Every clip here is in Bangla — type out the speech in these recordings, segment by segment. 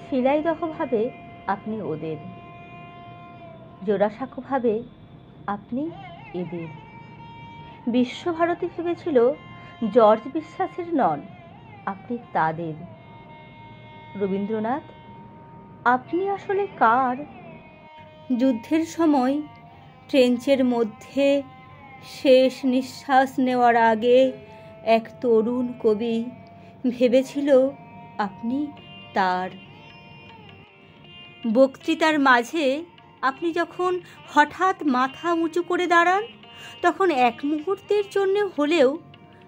শিলাইদহ ভাবে আপনি ওদের, জোড়াসাঁকো ভাবে আপনি এদের। বিশ্বভারতী ভেবেছিল জর্জ বিশ্বাসের নন, আপনি তাদের। রবীন্দ্রনাথ, আপনি আসলে কার? যুদ্ধের সময় ট্রেঞ্চের মধ্যে শেষ নিঃশ্বাস নেওয়ার আগে এক তরুণ কবি ভেবেছিল আপনি তার। বক্তৃতার মাঝে আপনি যখন হঠাৎ মাথা উঁচু করে দাঁড়ান, তখন এক মুহূর্তের জন্য হলেও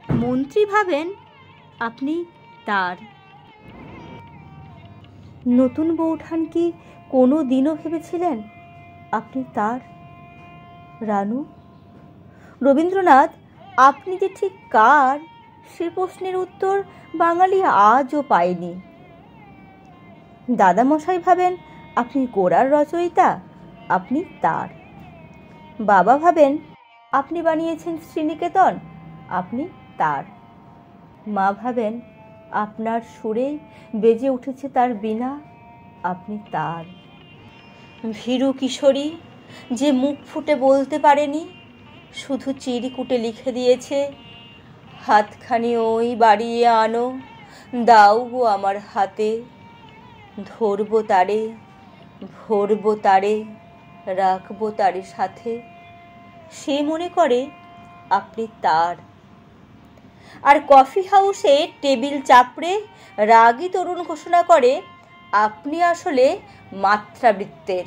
মন্ত্রী ভাবেন আপনি তার। নতুন বৌঠান কি কোনো দিনও ভেবেছিলেন আপনি তার? রানু, রবীন্দ্রনাথ, আপনি যে ঠিক কার সে প্রশ্নের উত্তর বাঙালি আজও পায়নি। দাদামশাই ভাবেন আপনি গোরার রচয়িতা, আপনি তার। বাবা ভাবেন আপনি বানিয়েছেন শ্রীনিকেতন, আপনি তার। মা ভাবেন আপনার সুরে বেজে উঠেছে তার বীণা, আপনি তার। ভীরু কিশোরী যে মুখ ফুটে বলতে পারেনি, শুধু চিরকুটে লিখে দিয়েছে, হাতখানি ওই বাড়িয়ে আনো, দাও গো আমার হাতে, ধরবো তারে, ভরবো তারে, রাখবো তারে সাথে। সে মনে করে আপনি তার। আর কফি হাউসে টেবিল চাপড়ে রাগী তরুণ ঘোষণা করে আপনি আসলে মাত্রাবৃত্তের।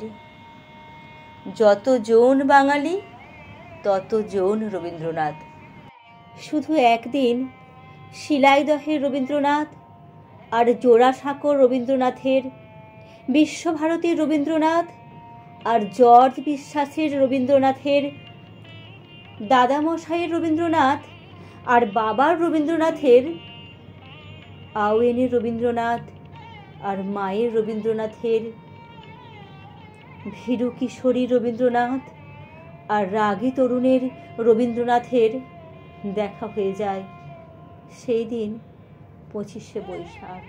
যতজন বাঙালি ততজন রবীন্দ্রনাথ। শুধু একদিন শিলাইদহের রবীন্দ্রনাথ আর জোড়াসাঁকোর রবীন্দ্রনাথের, বিশ্বভারতীর রবীন্দ্রনাথ আর জর্জ বিশ্বাসের রবীন্দ্রনাথের, দাদামশাইয়ের রবীন্দ্রনাথ আর বাবার রবীন্দ্রনাথের, আওয়েনের রবীন্দ্রনাথ আর মায়ের রবীন্দ্রনাথের, ভীরু কিশোরী রবীন্দ্রনাথ আর রাগী তরুণের রবীন্দ্রনাথের দেখা হয়ে যায় সেই দিন 25শে বৈশাখ।